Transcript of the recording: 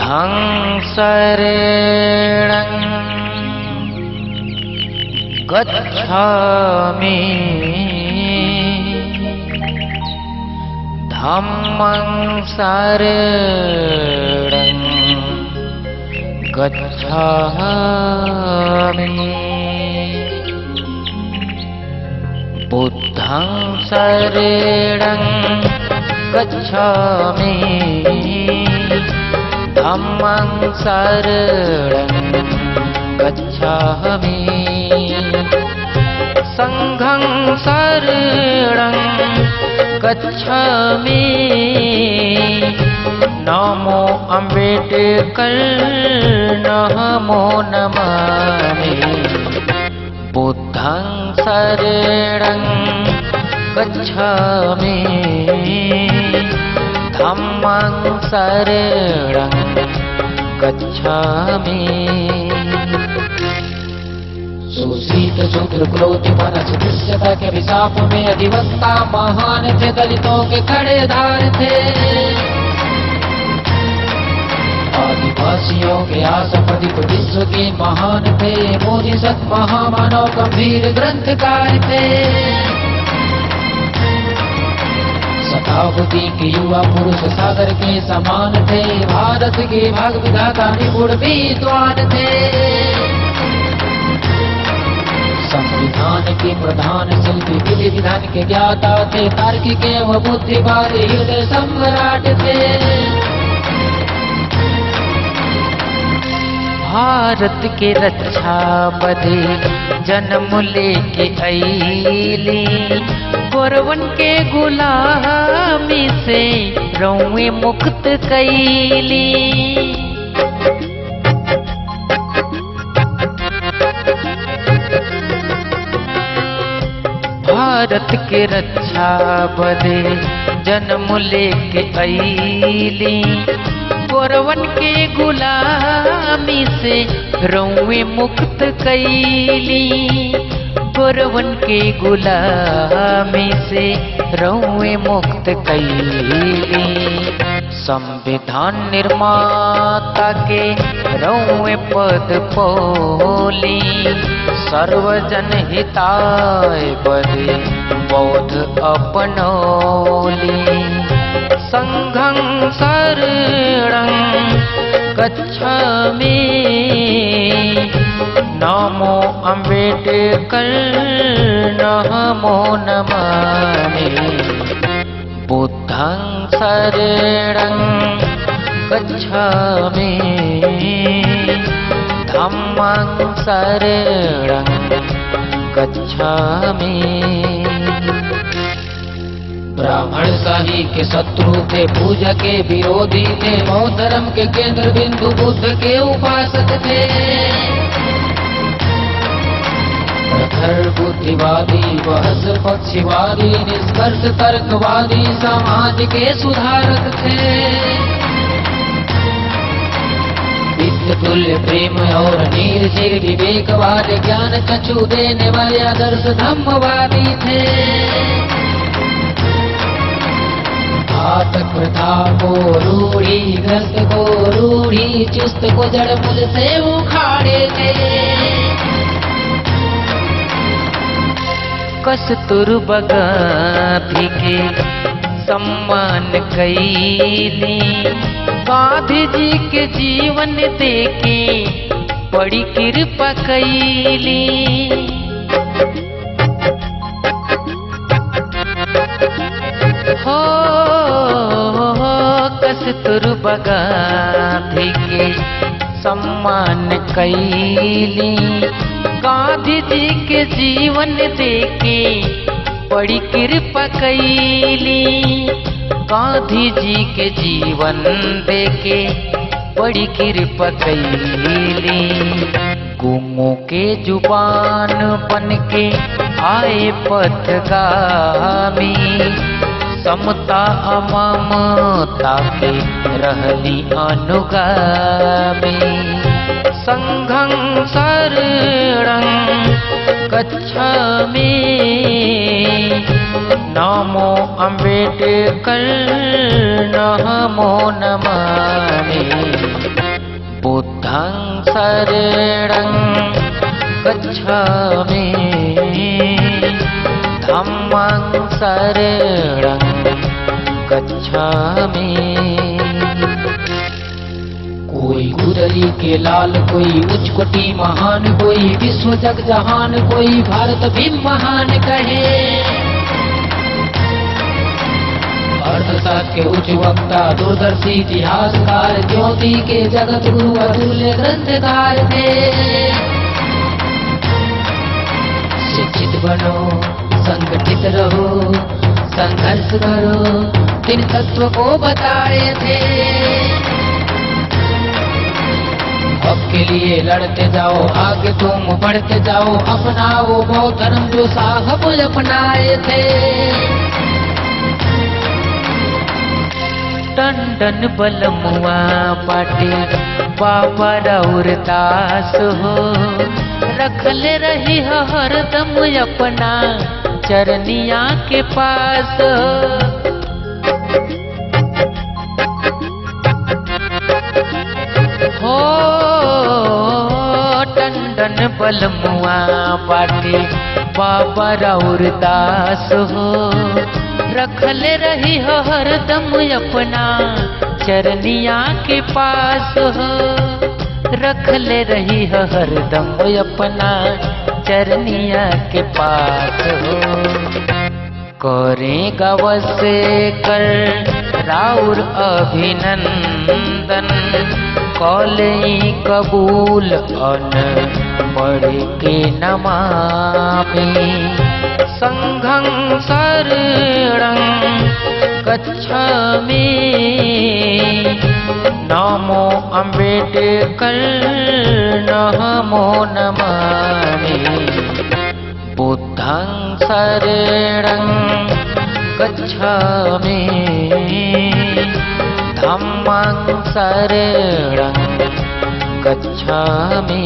बुद्धं शरणं गच्छामि धम्मं शरणं गच्छामि बुद्धं शरणं गच्छामि धम्मं शरणं गच्छामि संघं शरणं गच्छामि नमो अम्बेडकर नमो नमामि बुद्धं शरणं गच्छामि धम्मं शरणं गच्छामि सुशीत शूद्र क्रोधी मनस दुष्टता के अभिशाप में अधिवक्ता महान थे, दलितों के खड़े धार थे, आदिवासियों के आसपदिक विश्व के महान थे, बोधिसत्व महामानव गंभीर ग्रंथकार थे। शताब्दी के युवा पुरुष सागर के समान थे, भारत के भाग विधाता निपुण विद्वान थे, संविधान के प्रधान शिल्पी विधि विधान के ज्ञाता थे, तार्किक एवं बुद्धिवादी हृदय सम्राट थे। भारत के रक्षा बदे जन्म लेके अइली, गौरवन के गुलामी से रौए मुक्त कैली। भारत के रक्षा बदे जन्म लेके अइली, गौरवन के गुलामी से रौए मुक्त कैली, गौरवन के गुलामी से रौए मुक्त कैली। संविधान निर्माता के रौए पद पोली, सर्वजन हिताय बदे बौद्ध अपनौली। संघं शरणं गच्छामि नमो अम्बेडकर नमो नमामि बुद्धं शरणं गच्छामि धम्मं शरणं गच्छामि। ब्राह्मण शाही के शत्रु थे, पूजा के विरोधी थे, बौद्ध धर्म के केंद्र बिंदु बुद्ध के उपासक थे। प्रखर बुद्धिवादी बहस पक्षवादी निष्कर्ष तर्कवादी समाज के सुधारक थे। तुल्य प्रेम और निर्जीव विवेकवाद ज्ञान चक्षु देने वाले आदर्श धम्मवादी थे। घातक प्रथा को रूढ़ी ग्रस्त को रूढ़ी चुस्त को जड़ मूल से उखाड़े थे। कस्तूरबा गांधी के सम्मान कैली, गांधी जी के जीवन देके बड़ी कृपा कैली। हो कस्तूरबा गांधी के सम्मान कैली, गांधी जी के जीवन देके बड़ी कृपा कैली, गांधी जी के जीवन देके बड़ी कृपा कैली। गुमों के जुबान बन के आए पथगामी, समता अममता के रहली अनुगामी। संघं शरणं गच्छामि नमो अम्बेडकर नमो नमामि। बुद्धं शरणं गच्छामि धम्मं शरणं गच्छामि। कोई गुदरी के लाल, कोई उच्च कोटि महान, कोई विश्व जग जहान, कोई भारत भी महान कहे। अर्थशास्त्र के उच्च वक्ता, दूरदर्शी इतिहासकार, ज्योति के जगत गुरु अतुल्य ग्रंथकार थे। शिक्षित बनो, संगठित रहो, संघर्ष करो, तीन तत्व को बताए थे। हक के लिए लड़ते जाओ, आगे तुम बढ़ते जाओ, अपनाओ बौद्ध धर्म जो साहब अपनाए थे। टंडन बलमुआ पाटे बाबा राउर दास हो, रखल रही हरदम अपना चरनिया के पास। हो टंडन बलमुआ पाटे बाबा राउर दास हो, रखल रही हरदम अपना चरनिया के पास हो, रखल रही हरदम अपना चरनिया के पास हो। करेगा वसे कर राउर अभिनंदन, कौलई कबूल अन बढ़ के नमामि संघं शरणं गच्छामि। नमो अम्बेडकर नमो नमामि बुद्धं शरणं गच्छामि धम्मं शरणं गच्छामि।